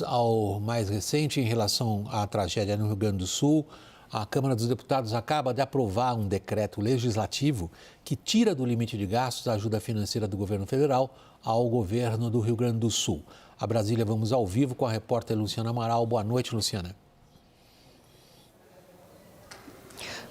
Ao mais recente, em relação à tragédia no Rio Grande do Sul, a Câmara dos Deputados acaba de aprovar um decreto legislativo que tira do limite de gastos a ajuda financeira do governo federal ao governo do Rio Grande do Sul. A Brasília, vamos ao vivo com a repórter Luciana Amaral. Boa noite, Luciana.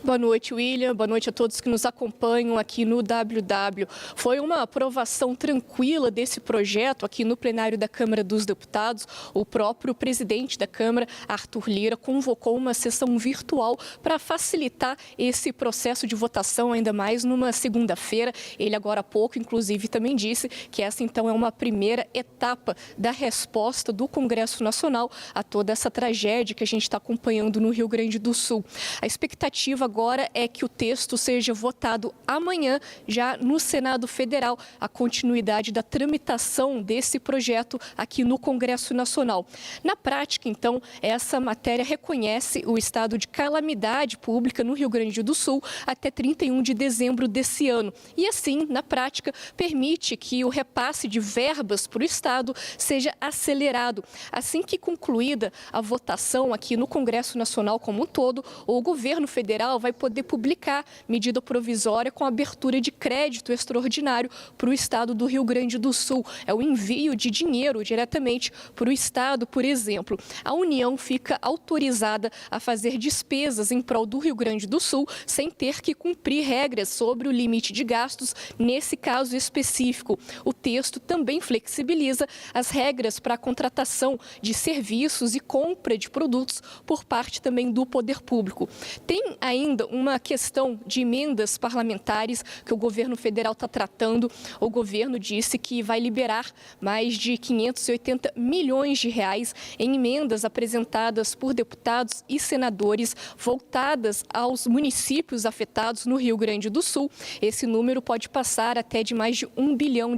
Boa noite, William. Boa noite a todos que nos acompanham aqui no WW. Foi uma aprovação tranquila desse projeto aqui no plenário da Câmara dos Deputados. O próprio presidente da Câmara, Arthur Lira, convocou uma sessão virtual para facilitar esse processo de votação, ainda mais numa segunda-feira. Ele agora há pouco, inclusive, também disse que essa então é uma primeira etapa da resposta do Congresso Nacional a toda essa tragédia que a gente está acompanhando no Rio Grande do Sul. A expectativa agora é que o texto seja votado amanhã, já no Senado Federal, a continuidade da tramitação desse projeto aqui no Congresso Nacional. Na prática, então, essa matéria reconhece o estado de calamidade pública no Rio Grande do Sul até 31 de dezembro desse ano. E assim, na prática, permite que o repasse de verbas para o estado seja acelerado. Assim que concluída a votação aqui no Congresso Nacional como um todo, o governo federal vai poder publicar medida provisória com abertura de crédito extraordinário para o estado do Rio Grande do Sul. É o envio de dinheiro diretamente para o estado, por exemplo. A União fica autorizada a fazer despesas em prol do Rio Grande do Sul sem ter que cumprir regras sobre o limite de gastos nesse caso específico. O texto também flexibiliza as regras para a contratação de serviços e compra de produtos por parte também do poder público. Tem ainda uma questão de emendas parlamentares que o governo federal está tratando. O governo disse que vai liberar mais de 580 milhões de reais em emendas apresentadas por deputados e senadores voltadas aos municípios afetados no Rio Grande do Sul. Esse número pode passar até de mais de R$1 bilhão,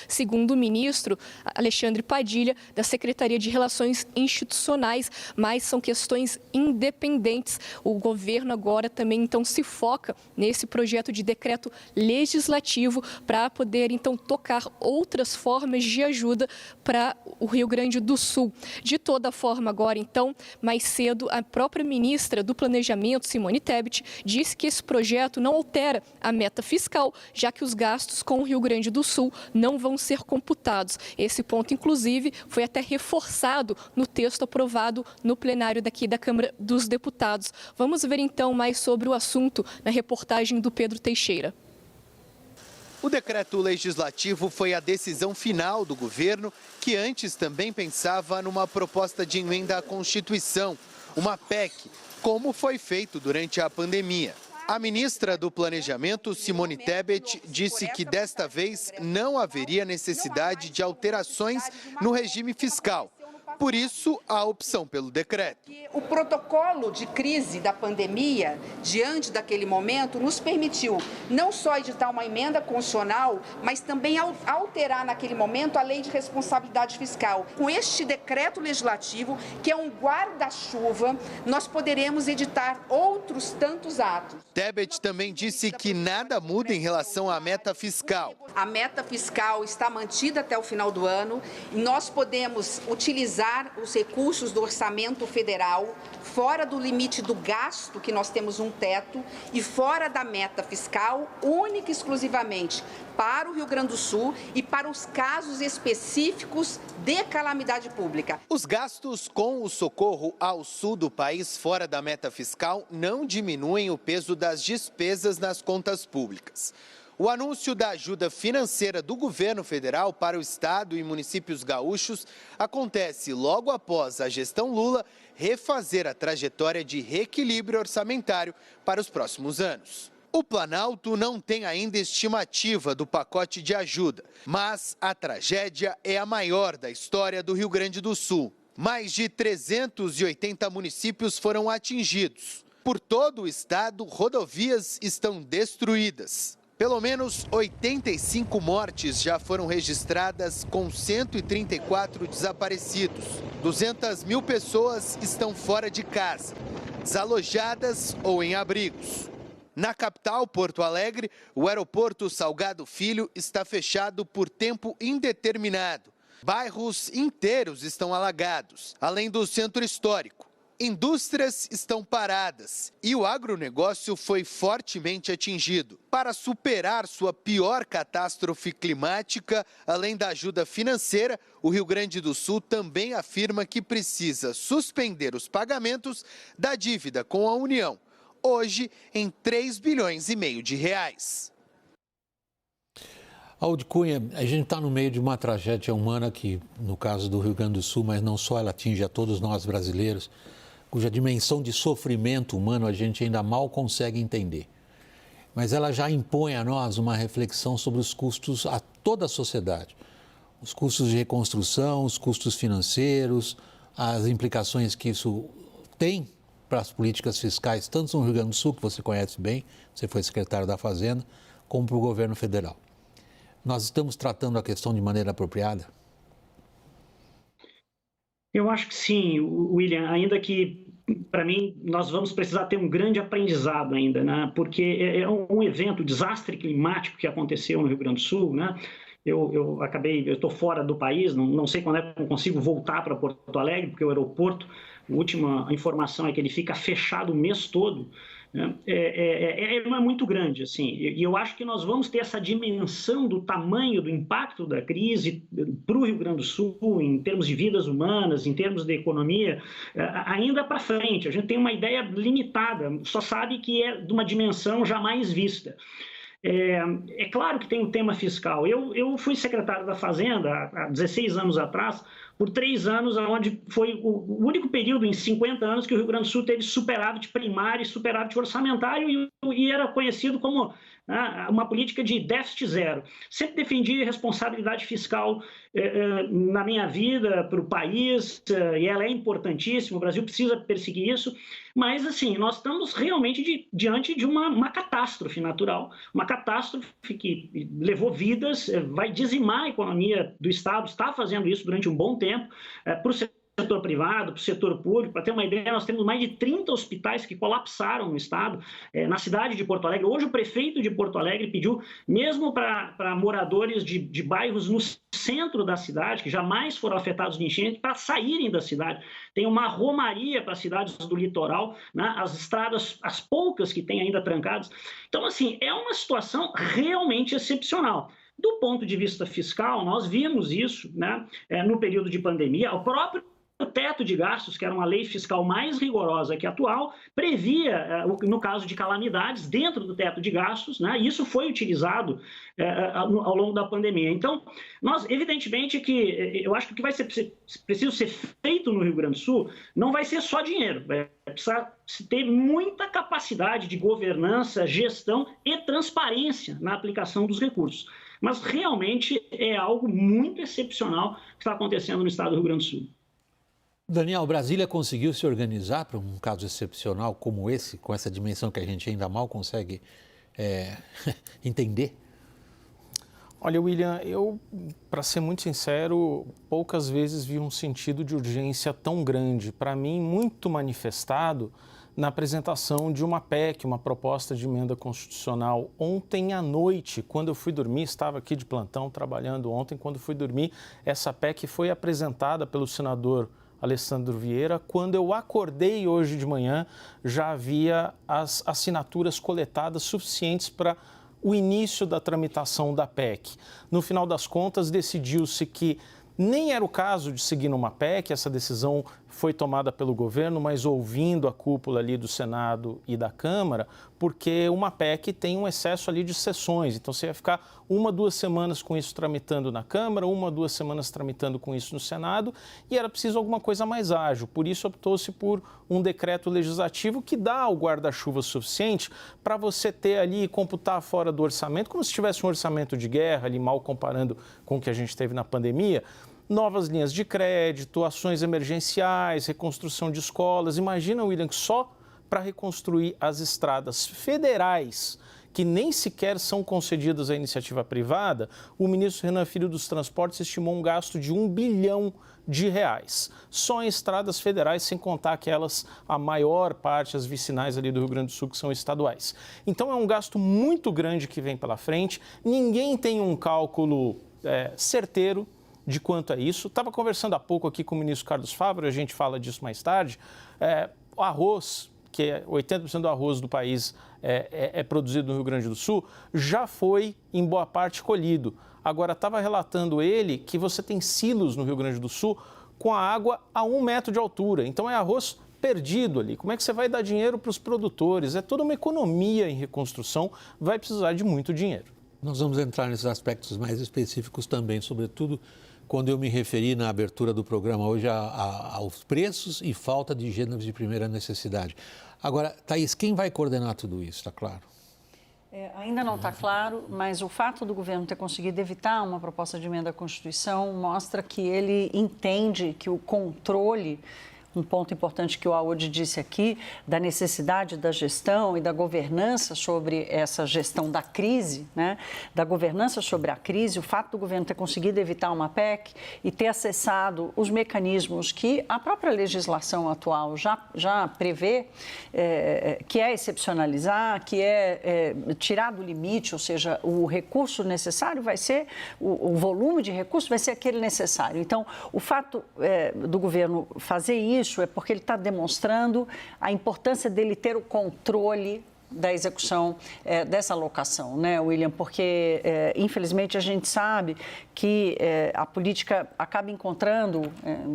segundo o ministro Alexandre Padilha, da Secretaria de Relações Institucionais, mas são questões independentes. O governo agora também então se foca nesse projeto de decreto legislativo para poder então tocar outras formas de ajuda para o Rio Grande do Sul. De toda forma, agora então, mais cedo, a própria ministra do Planejamento, Simone Tebet, disse que esse projeto não altera a meta fiscal, já que os gastos com o Rio Grande do Sul não vão ser computados. Esse ponto, inclusive, foi até reforçado no texto aprovado no plenário daqui da Câmara dos Deputados. Vamos ver então mais sobre o assunto na reportagem do Pedro Teixeira. O decreto legislativo foi a decisão final do governo, que antes também pensava numa proposta de emenda à Constituição, uma PEC, como foi feito durante a pandemia. A ministra do Planejamento, Simone Tebet, disse que desta vez não haveria necessidade de alterações no regime fiscal. Por isso, a opção pelo decreto. O protocolo de crise da pandemia, diante daquele momento, nos permitiu não só editar uma emenda constitucional, mas também alterar naquele momento a lei de responsabilidade fiscal. Com este decreto legislativo, que é um guarda-chuva, nós poderemos editar outros tantos atos. Tebet também disse que nada muda em relação à meta fiscal. A meta fiscal está mantida até o final do ano e nós podemos utilizar os recursos do orçamento federal fora do limite do gasto, que nós temos um teto, e fora da meta fiscal, única e exclusivamente para o Rio Grande do Sul e para os casos específicos de calamidade pública. Os gastos com o socorro ao sul do país fora da meta fiscal não diminuem o peso das despesas nas contas públicas. O anúncio da ajuda financeira do governo federal para o estado e municípios gaúchos acontece logo após a gestão Lula refazer a trajetória de reequilíbrio orçamentário para os próximos anos. O Planalto não tem ainda estimativa do pacote de ajuda, mas a tragédia é a maior da história do Rio Grande do Sul. Mais de 380 municípios foram atingidos. Por todo o estado, rodovias estão destruídas. Pelo menos 85 mortes já foram registradas, com 134 desaparecidos. 200 mil pessoas estão fora de casa, desalojadas ou em abrigos. Na capital, Porto Alegre, o aeroporto Salgado Filho está fechado por tempo indeterminado. Bairros inteiros estão alagados, além do centro histórico. Indústrias estão paradas e o agronegócio foi fortemente atingido. Para superar sua pior catástrofe climática, além da ajuda financeira, o Rio Grande do Sul também afirma que precisa suspender os pagamentos da dívida com a União, hoje em 3,5 bilhões de reais. Aldo Cunha, a gente está no meio de uma tragédia humana que, no caso do Rio Grande do Sul, mas não só, ela atinge a todos nós brasileiros, cuja dimensão de sofrimento humano a gente ainda mal consegue entender. Mas ela já impõe a nós uma reflexão sobre os custos a toda a sociedade. Os custos de reconstrução, os custos financeiros, as implicações que isso tem para as políticas fiscais, tanto no Rio Grande do Sul, que você conhece bem, você foi secretário da Fazenda, como para o governo federal. Nós estamos tratando a questão de maneira apropriada? Eu acho que sim, William, ainda que, para mim, nós vamos precisar ter um grande aprendizado ainda, né? Porque é um evento, desastre climático que aconteceu no Rio Grande do Sul, né? Eu estou fora do país, não sei quando é que eu consigo voltar para Porto Alegre, porque o aeroporto, a última informação é que ele fica fechado o mês todo. É muito grande, assim, e eu acho que nós vamos ter essa dimensão do tamanho do impacto da crise para o Rio Grande do Sul, em termos de vidas humanas, em termos de economia, ainda para frente. A gente tem uma ideia limitada, só sabe que é de uma dimensão jamais vista. É claro que tem um tema fiscal. Eu fui secretário da Fazenda há 16 anos atrás, por 3 anos, onde foi o único período em 50 anos que o Rio Grande do Sul teve superávit primário e superávit orçamentário e era conhecido como uma política de déficit zero. Sempre defendi responsabilidade fiscal na minha vida para o país, e ela é importantíssima, o Brasil precisa perseguir isso, mas assim, nós estamos realmente diante de uma catástrofe natural, uma catástrofe que levou vidas, vai dizimar a economia do Estado, está fazendo isso durante um bom tempo, para o setor privado, para o setor público. Para ter uma ideia, nós temos mais de 30 hospitais que colapsaram no estado, na cidade de Porto Alegre. Hoje o prefeito de Porto Alegre pediu, mesmo para moradores de bairros no centro da cidade, que jamais foram afetados de enchente, para saírem da cidade. Tem uma romaria para as cidades do litoral, né? As estradas, as poucas que tem ainda trancadas. Então, assim, é uma situação realmente excepcional. Do ponto de vista fiscal, nós vimos isso, né, no período de pandemia. O próprio teto de gastos, que era uma lei fiscal mais rigorosa que a atual, previa, no caso de calamidades, dentro do teto de gastos, né, e isso foi utilizado ao longo da pandemia. Então, nós, evidentemente que eu acho que o que vai ser preciso ser feito no Rio Grande do Sul não vai ser só dinheiro, vai precisar ter muita capacidade de governança, gestão e transparência na aplicação dos recursos. Mas realmente é algo muito excepcional que está acontecendo no estado do Rio Grande do Sul. Daniel, Brasília conseguiu se organizar para um caso excepcional como esse, com essa dimensão que a gente ainda mal consegue entender? Olha, William, eu, para ser muito sincero, poucas vezes vi um sentido de urgência tão grande, para mim muito manifestado na apresentação de uma PEC, uma proposta de emenda constitucional. Ontem à noite, quando eu fui dormir, estava aqui de plantão trabalhando ontem, quando fui dormir, essa PEC foi apresentada pelo senador Alessandro Vieira. Quando eu acordei hoje de manhã, já havia as assinaturas coletadas suficientes para o início da tramitação da PEC. No final das contas, decidiu-se que nem era o caso de seguir numa PEC, essa decisão foi tomada pelo governo, mas ouvindo a cúpula ali do Senado e da Câmara, porque uma PEC tem um excesso ali de sessões, então você ia ficar 1, 2 semanas com isso tramitando na Câmara, 1, 2 semanas tramitando com isso no Senado, e era preciso alguma coisa mais ágil, por isso optou-se por um decreto legislativo que dá o guarda-chuva suficiente para você ter ali e computar fora do orçamento, como se tivesse um orçamento de guerra, ali mal comparando com o que a gente teve na pandemia, novas linhas de crédito, ações emergenciais, reconstrução de escolas. Imagina, William, que só para reconstruir as estradas federais, que nem sequer são concedidas à iniciativa privada, o ministro Renan Filho dos Transportes estimou um gasto de R$1 bilhão. Só em estradas federais, sem contar aquelas, a maior parte, as vicinais ali do Rio Grande do Sul, que são estaduais. Então é um gasto muito grande que vem pela frente, ninguém tem um cálculo certeiro de quanto é isso. Estava conversando há pouco aqui com o ministro Carlos Fávaro, a gente fala disso mais tarde. O arroz, que é 80% do arroz do país é produzido no Rio Grande do Sul, já foi, em boa parte, colhido. Agora, estava relatando ele que você tem silos no Rio Grande do Sul com a água a 1 metro de altura. Então, é arroz perdido ali. Como é que você vai dar dinheiro para os produtores? É toda uma economia em reconstrução, vai precisar de muito dinheiro. Nós vamos entrar nesses aspectos mais específicos também, sobretudo quando eu me referi na abertura do programa hoje aos preços e falta de gêneros de primeira necessidade. Agora, Thaís, quem vai coordenar tudo isso, está claro? Ainda não está claro, mas o fato do governo ter conseguido evitar uma proposta de emenda à Constituição mostra que ele entende que o controle, um ponto importante que o Aoudi disse aqui, da necessidade da gestão e da governança sobre essa gestão da crise, né? Da governança sobre a crise, o fato do governo ter conseguido evitar uma PEC e ter acessado os mecanismos que a própria legislação atual já prevê, que é excepcionalizar, que é tirar do limite, ou seja, o recurso necessário vai ser, o volume de recursos vai ser aquele necessário. Então, o fato do governo fazer isso é porque ele está demonstrando a importância dele ter o controle da execução dessa alocação, né, William? Porque, infelizmente, a gente sabe que a política acaba encontrando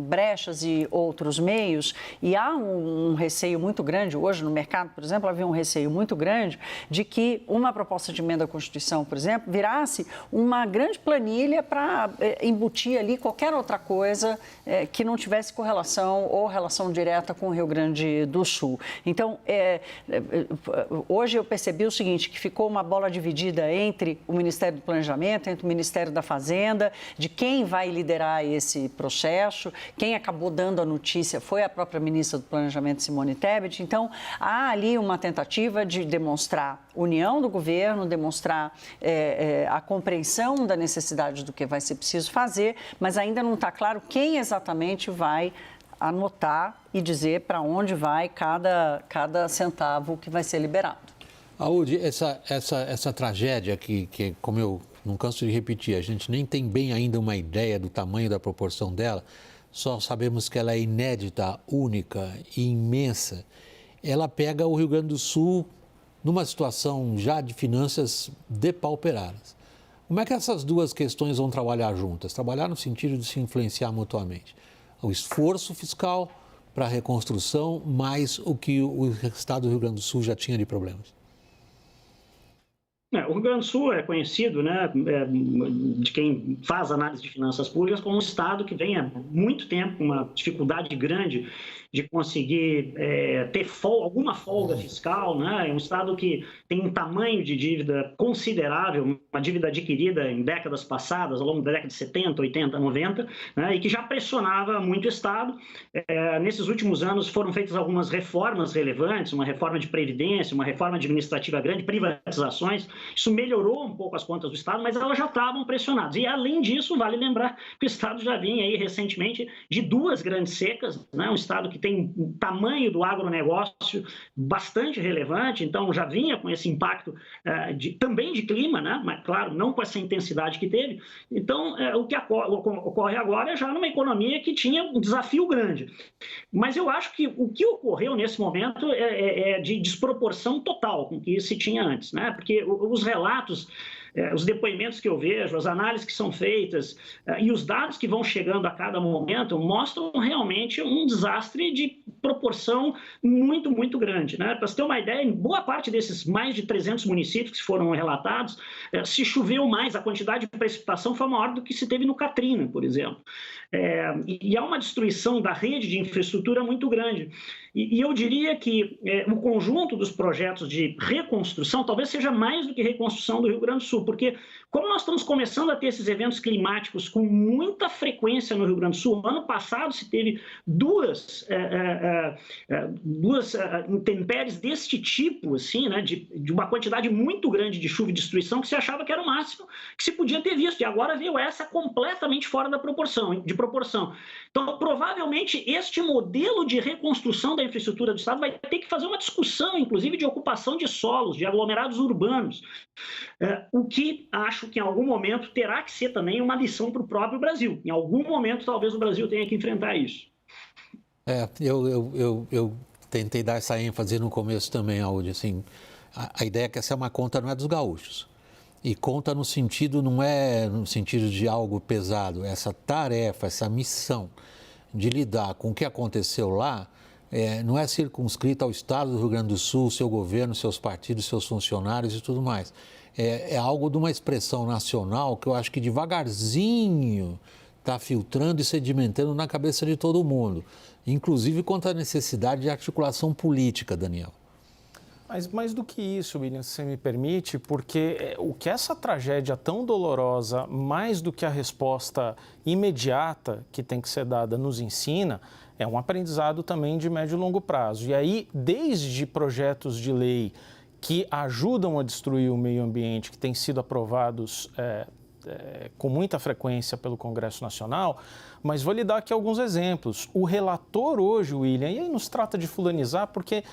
brechas e outros meios, e há um receio muito grande, hoje no mercado, por exemplo, havia um receio muito grande de que uma proposta de emenda à Constituição, por exemplo, virasse uma grande planilha para embutir ali qualquer outra coisa que não tivesse correlação ou relação direta com o Rio Grande do Sul. Então, hoje eu percebi o seguinte, que ficou uma bola dividida entre o Ministério do Planejamento, entre o Ministério da Fazenda, de quem vai liderar esse processo. Quem acabou dando a notícia foi a própria ministra do Planejamento, Simone Tebet. Então, há ali uma tentativa de demonstrar união do governo, demonstrar a compreensão da necessidade do que vai ser preciso fazer, mas ainda não está claro quem exatamente vai anotar e dizer para onde vai cada centavo que vai ser liberado. Aoudi, essa tragédia que, como eu não canso de repetir, a gente nem tem bem ainda uma ideia do tamanho da proporção dela, só sabemos que ela é inédita, única e imensa. Ela pega o Rio Grande do Sul numa situação já de finanças depauperadas. Como é que essas duas questões vão trabalhar juntas? Trabalhar no sentido de se influenciar mutuamente. O esforço fiscal para a reconstrução, mais o que o estado do Rio Grande do Sul já tinha de problemas. O Rio Grande do Sul é conhecido, né, de quem faz análise de finanças públicas, como um estado que vem há muito tempo com uma dificuldade grande de conseguir ter alguma folga fiscal, né? É um estado que tem um tamanho de dívida considerável, uma dívida adquirida em décadas passadas, ao longo da década de 70, 80, 90, né? E que já pressionava muito o estado. Nesses últimos anos foram feitas algumas reformas relevantes, uma reforma de previdência, uma reforma administrativa grande, privatizações. Isso melhorou um pouco as contas do estado, mas elas já estavam pressionadas. E, além disso, vale lembrar que o estado já vinha aí recentemente de 2 grandes secas, né? Um estado que tem um tamanho do agronegócio bastante relevante, então já vinha com esse impacto também de clima, né? Mas, claro, não com essa intensidade que teve. Então, o que ocorre agora é já numa economia que tinha um desafio grande. Mas eu acho que o que ocorreu nesse momento é de desproporção total com o que se tinha antes, né? Porque os relatos, os depoimentos que eu vejo, as análises que são feitas e os dados que vão chegando a cada momento mostram realmente um desastre de proporção muito, muito grande, né? Para você ter uma ideia, em boa parte desses mais de 300 municípios que foram relatados, se choveu mais, a quantidade de precipitação foi maior do que se teve no Katrina, por exemplo. E há uma destruição da rede de infraestrutura muito grande. E eu diria que o conjunto dos projetos de reconstrução talvez seja mais do que reconstrução do Rio Grande do Sul, porque como nós estamos começando a ter esses eventos climáticos com muita frequência no Rio Grande do Sul, ano passado se teve 2 duas intempéries deste tipo, assim, né, de uma quantidade muito grande de chuva e destruição que se achava que era o máximo que se podia ter visto, e agora veio essa completamente fora de proporção. Então, provavelmente, este modelo de reconstrução da infraestrutura do Estado vai ter que fazer uma discussão, inclusive, de ocupação de solos, de aglomerados urbanos, o que acho que, em algum momento, terá que ser também uma lição para o próprio Brasil. Em algum momento, talvez o Brasil tenha que enfrentar isso. Eu tentei dar essa ênfase no começo também, Audi, assim, a ideia é que essa é uma conta não é dos gaúchos. E conta no sentido, não é no sentido de algo pesado, essa tarefa, essa missão de lidar com o que aconteceu lá, não é circunscrita ao Estado do Rio Grande do Sul, seu governo, seus partidos, seus funcionários e tudo mais. É algo de uma expressão nacional que eu acho que devagarzinho está filtrando e sedimentando na cabeça de todo mundo, inclusive quanto à necessidade de articulação política, Daniel. Mas mais do que isso, William, se você me permite, porque o que essa tragédia tão dolorosa, mais do que a resposta imediata que tem que ser dada, nos ensina, é um aprendizado também de médio e longo prazo. E aí, desde projetos de lei que ajudam a destruir o meio ambiente, que têm sido aprovados com muita frequência pelo Congresso Nacional, mas vou lhe dar aqui alguns exemplos. O relator hoje, William, e aí nos trata de fulanizar, porque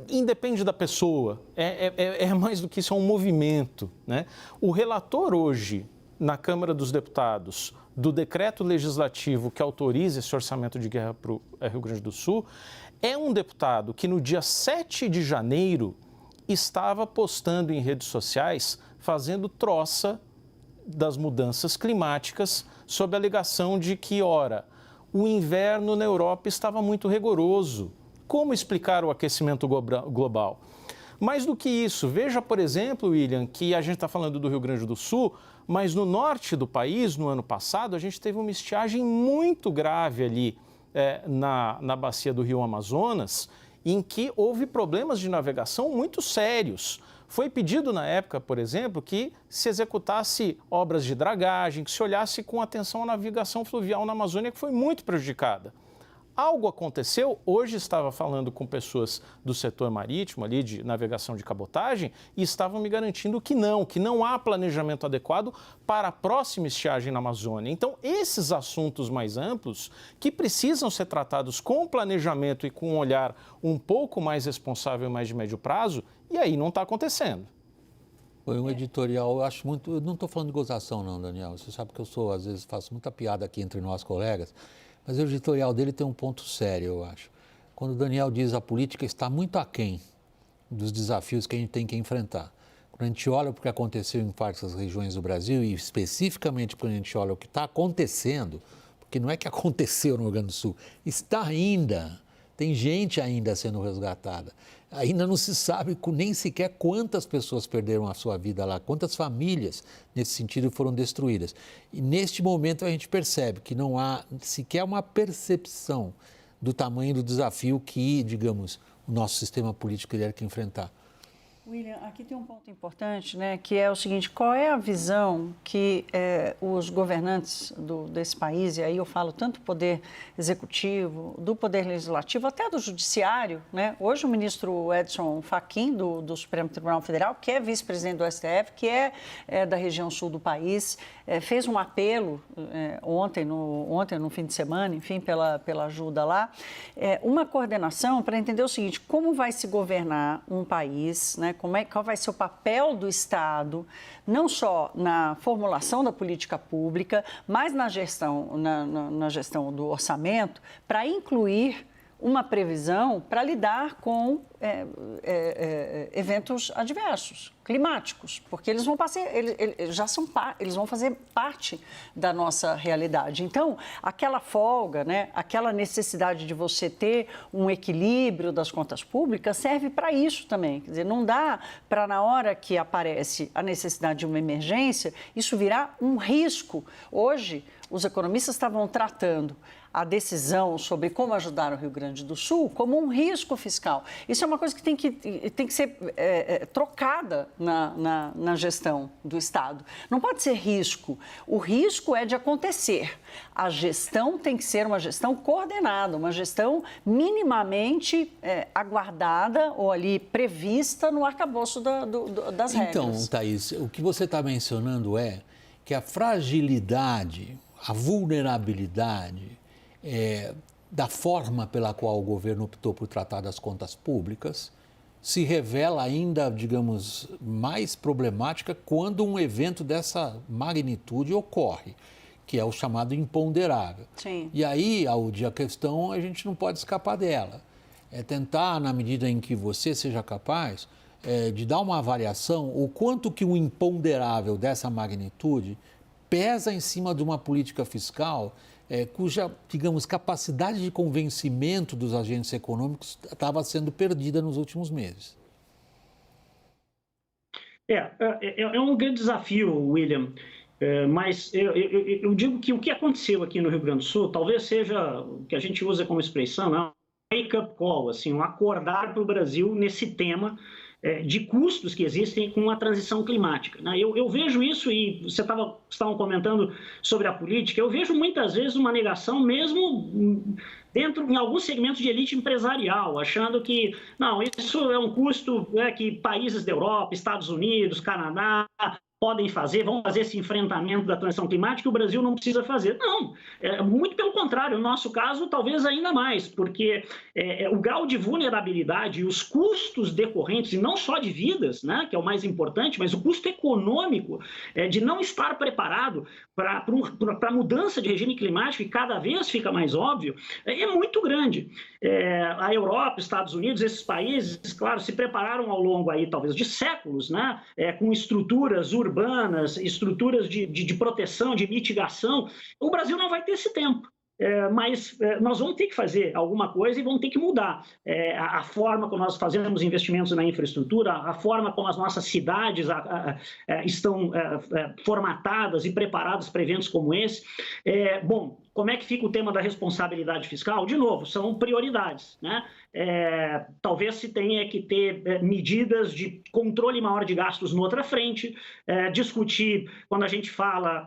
independe da pessoa, é mais do que isso, é um movimento, né? O relator hoje, na Câmara dos Deputados, do decreto legislativo que autoriza esse orçamento de guerra para o Rio Grande do Sul, é um deputado que no dia 7 de janeiro estava postando em redes sociais, fazendo troça das mudanças climáticas, sob a alegação de que, ora, o inverno na Europa estava muito rigoroso. Como explicar o aquecimento global? Mais do que isso, veja, por exemplo, William, que a gente está falando do Rio Grande do Sul, mas no norte do país, no ano passado, a gente teve uma estiagem muito grave ali na bacia do Rio Amazonas, em que houve problemas de navegação muito sérios. Foi pedido na época, por exemplo, que se executasse obras de dragagem, que se olhasse com atenção à navegação fluvial na Amazônia, que foi muito prejudicada. Algo aconteceu, hoje estava falando com pessoas do setor marítimo, ali de navegação de cabotagem, e estavam me garantindo que não há planejamento adequado para a próxima estiagem na Amazônia. Então, esses assuntos mais amplos, que precisam ser tratados com planejamento e com um olhar um pouco mais responsável e mais de médio prazo, e aí não está acontecendo. Foi um editorial, eu acho muito... Eu não estou falando de gozação não, Daniel. Você sabe que eu às vezes faço muita piada aqui entre nós colegas, mas o editorial dele tem um ponto sério, eu acho. Quando o Daniel diz que a política está muito aquém dos desafios que a gente tem que enfrentar. Quando a gente olha o que aconteceu em várias regiões do Brasil, e especificamente quando a gente olha o que está acontecendo, porque não é que aconteceu no Rio Grande do Sul, está ainda, tem gente ainda sendo resgatada. Ainda não se sabe nem sequer quantas pessoas perderam a sua vida lá, quantas famílias, nesse sentido, foram destruídas. E neste momento a gente percebe que não há sequer uma percepção do tamanho do desafio que, digamos, o nosso sistema político teria que enfrentar. William, aqui tem um ponto importante, né, que é o seguinte: qual é a visão que os governantes desse país, e aí eu falo tanto do poder executivo, do poder legislativo, até do judiciário, né? Hoje o ministro Edson Fachin, do Supremo Tribunal Federal, que é vice-presidente do STF, que é da região sul do país, fez um apelo ontem, no fim de semana, enfim, pela ajuda lá, uma coordenação para entender o seguinte: como vai se governar um país, né? Qual vai ser o papel do Estado, não só na formulação da política pública, mas na gestão do orçamento, para incluir uma previsão para lidar com eventos adversos, climáticos, porque eles vão fazer parte da nossa realidade. Então, aquela folga, né, aquela necessidade de você ter um equilíbrio das contas públicas serve para isso também. Quer dizer, não dá para, na hora que aparece a necessidade de uma emergência, isso virar um risco. Hoje, os economistas estavam tratando a decisão sobre como ajudar o Rio Grande do Sul como um risco fiscal. Isso é uma coisa que tem que ser trocada na gestão do Estado. Não pode ser risco. O risco é de acontecer. A gestão tem que ser uma gestão coordenada, uma gestão minimamente aguardada ou ali prevista no arcabouço das regras. Então, Thaís, o que você está mencionando é que a fragilidade, a vulnerabilidade da forma pela qual o governo optou por tratar das contas públicas se revela ainda, digamos, mais problemática quando um evento dessa magnitude ocorre, que é o chamado imponderável. Sim. E aí, Aldi, a questão a gente não pode escapar dela. É tentar, na medida em que você seja capaz, de dar uma avaliação o quanto que um imponderável dessa magnitude pesa em cima de uma política fiscal cuja, digamos, capacidade de convencimento dos agentes econômicos estava sendo perdida nos últimos meses. É um grande desafio, William, mas eu digo que o que aconteceu aqui no Rio Grande do Sul talvez seja o que a gente usa como expressão, né? Wake-up call, assim, um acordar para o Brasil nesse tema de custos que existem com a transição climática. Né? Eu vejo isso, e você estavam comentando sobre a política, eu vejo muitas vezes uma negação mesmo em alguns segmentos de elite empresarial, achando que, não, isso é um custo que países da Europa, Estados Unidos, Canadá podem fazer, vão fazer esse enfrentamento da transição climática, o Brasil não precisa fazer. Não, muito pelo contrário, no nosso caso, talvez ainda mais, porque o grau de vulnerabilidade e os custos decorrentes, e não só de vidas, né, que é o mais importante, mas o custo econômico de não estar preparado para a mudança de regime climático, que cada vez fica mais óbvio, é muito grande. A Europa, Estados Unidos, esses países, claro, se prepararam ao longo aí, talvez, de séculos, né, com estruturas urbanas, estruturas de proteção, de mitigação. O Brasil não vai ter esse tempo. Mas nós vamos ter que fazer alguma coisa e vamos ter que mudar a forma como nós fazemos investimentos na infraestrutura, a forma como as nossas cidades estão formatadas e preparadas para eventos como esse. Bom, como é que fica o tema da responsabilidade fiscal? De novo, são prioridades, né? Talvez se tenha que ter medidas de controle maior de gastos noutra frente, discutir, quando a gente fala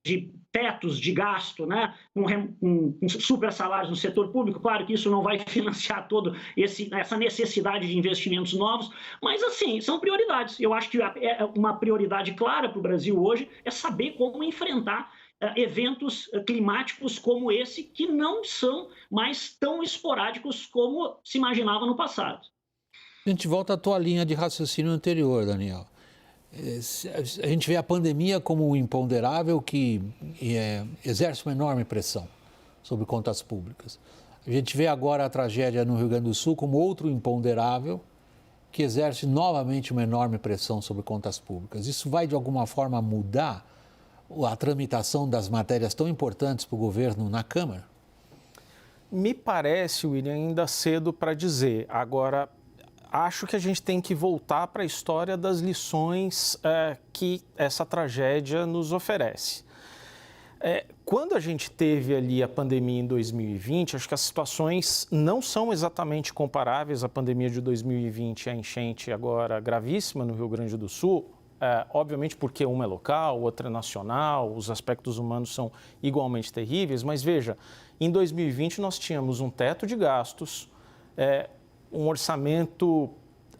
de tetos de gasto, né, com super salários no setor público, claro que isso não vai financiar toda essa necessidade de investimentos novos, mas assim, são prioridades. Eu acho que uma prioridade clara para o Brasil hoje é saber como enfrentar eventos climáticos como esse, que não são mais tão esporádicos como se imaginava no passado. A gente volta à tua linha de raciocínio anterior, Daniel. A gente vê a pandemia como um imponderável que exerce uma enorme pressão sobre contas públicas. A gente vê agora a tragédia no Rio Grande do Sul como outro imponderável que exerce novamente uma enorme pressão sobre contas públicas. Isso vai, de alguma forma, mudar a tramitação das matérias tão importantes para o governo na Câmara? Me parece, William, ainda cedo para dizer. Agora, acho que a gente tem que voltar para a história das lições que essa tragédia nos oferece. Quando a gente teve ali a pandemia em 2020, acho que as situações não são exatamente comparáveis à pandemia de 2020 e a enchente agora gravíssima no Rio Grande do Sul, obviamente porque uma é local, outra é nacional, os aspectos humanos são igualmente terríveis, mas veja, em 2020 nós tínhamos um teto de gastos, um orçamento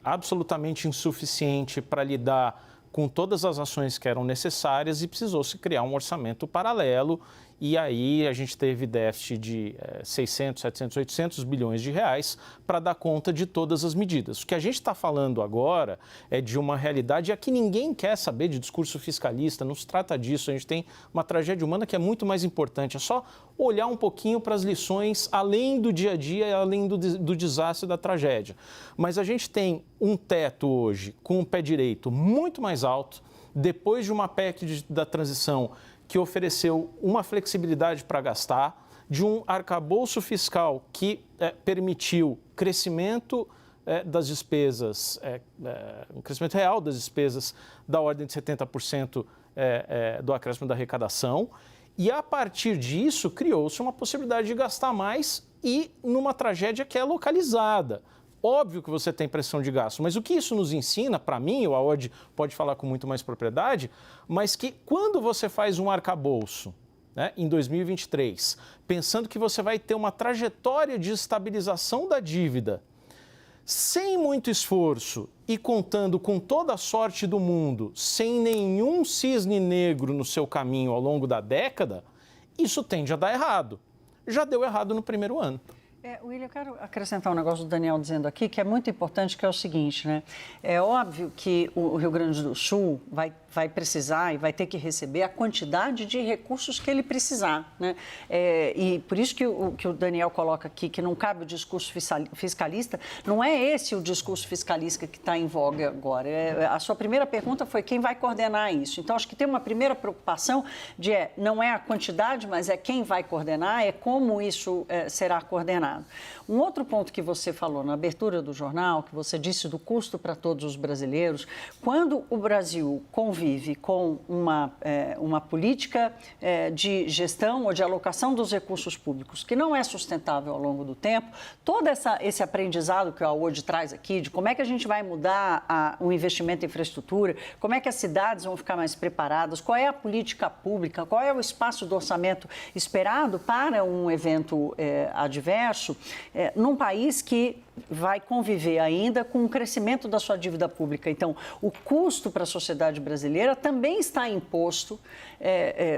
absolutamente insuficiente para lidar com todas as ações que eram necessárias e precisou-se criar um orçamento paralelo e aí a gente teve déficit de 600, 700, 800 bilhões de reais para dar conta de todas as medidas. O que a gente está falando agora é de uma realidade a que ninguém quer saber de discurso fiscalista, não se trata disso, a gente tem uma tragédia humana que é muito mais importante, é só olhar um pouquinho para as lições além do dia a dia e além do desastre da tragédia. Mas a gente tem um teto hoje com o pé direito muito mais alto, depois de uma PEC da transição que ofereceu uma flexibilidade para gastar, de um arcabouço fiscal que permitiu crescimento das despesas, um crescimento real das despesas da ordem de 70% do acréscimo da arrecadação E a partir disso criou-se uma possibilidade de gastar mais e numa tragédia que é localizada. Óbvio que você tem pressão de gasto, mas o que isso nos ensina, para mim, o Aod pode falar com muito mais propriedade, mas que quando você faz um arcabouço, né, em 2023, pensando que você vai ter uma trajetória de estabilização da dívida, sem muito esforço e contando com toda a sorte do mundo, sem nenhum cisne negro no seu caminho ao longo da década, isso tende a dar errado. Já deu errado no primeiro ano. William, eu quero acrescentar um negócio do Daniel dizendo aqui, que é muito importante, que é o seguinte, né? É óbvio que o Rio Grande do Sul vai precisar e vai ter que receber a quantidade de recursos que ele precisar, né? E por isso que o Daniel coloca aqui que não cabe o discurso fiscalista, não é esse o discurso fiscalista que está em voga agora. A sua primeira pergunta foi quem vai coordenar isso. Então, acho que tem uma primeira preocupação de não é a quantidade, mas é quem vai coordenar, é como isso será coordenado. Um outro ponto que você falou na abertura do jornal, que você disse do custo para todos os brasileiros, quando o Brasil convive com uma política de gestão ou de alocação dos recursos públicos que não é sustentável ao longo do tempo, todo esse aprendizado que o Aod traz aqui, de como é que a gente vai mudar o investimento em infraestrutura, como é que as cidades vão ficar mais preparadas, qual é a política pública, qual é o espaço do orçamento esperado para um evento adverso, num país que vai conviver ainda com o crescimento da sua dívida pública. Então, o custo para a sociedade brasileira também está imposto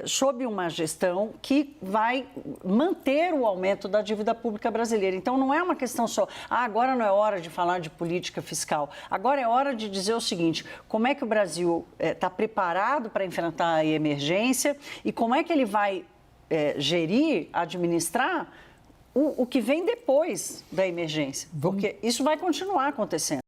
sob uma gestão que vai manter o aumento da dívida pública brasileira. Então, não é uma questão só, agora não é hora de falar de política fiscal. Agora é hora de dizer o seguinte, como é que o Brasil está preparado para enfrentar a emergência e como é que ele vai gerir, administrar o que vem depois da emergência, porque isso vai continuar acontecendo.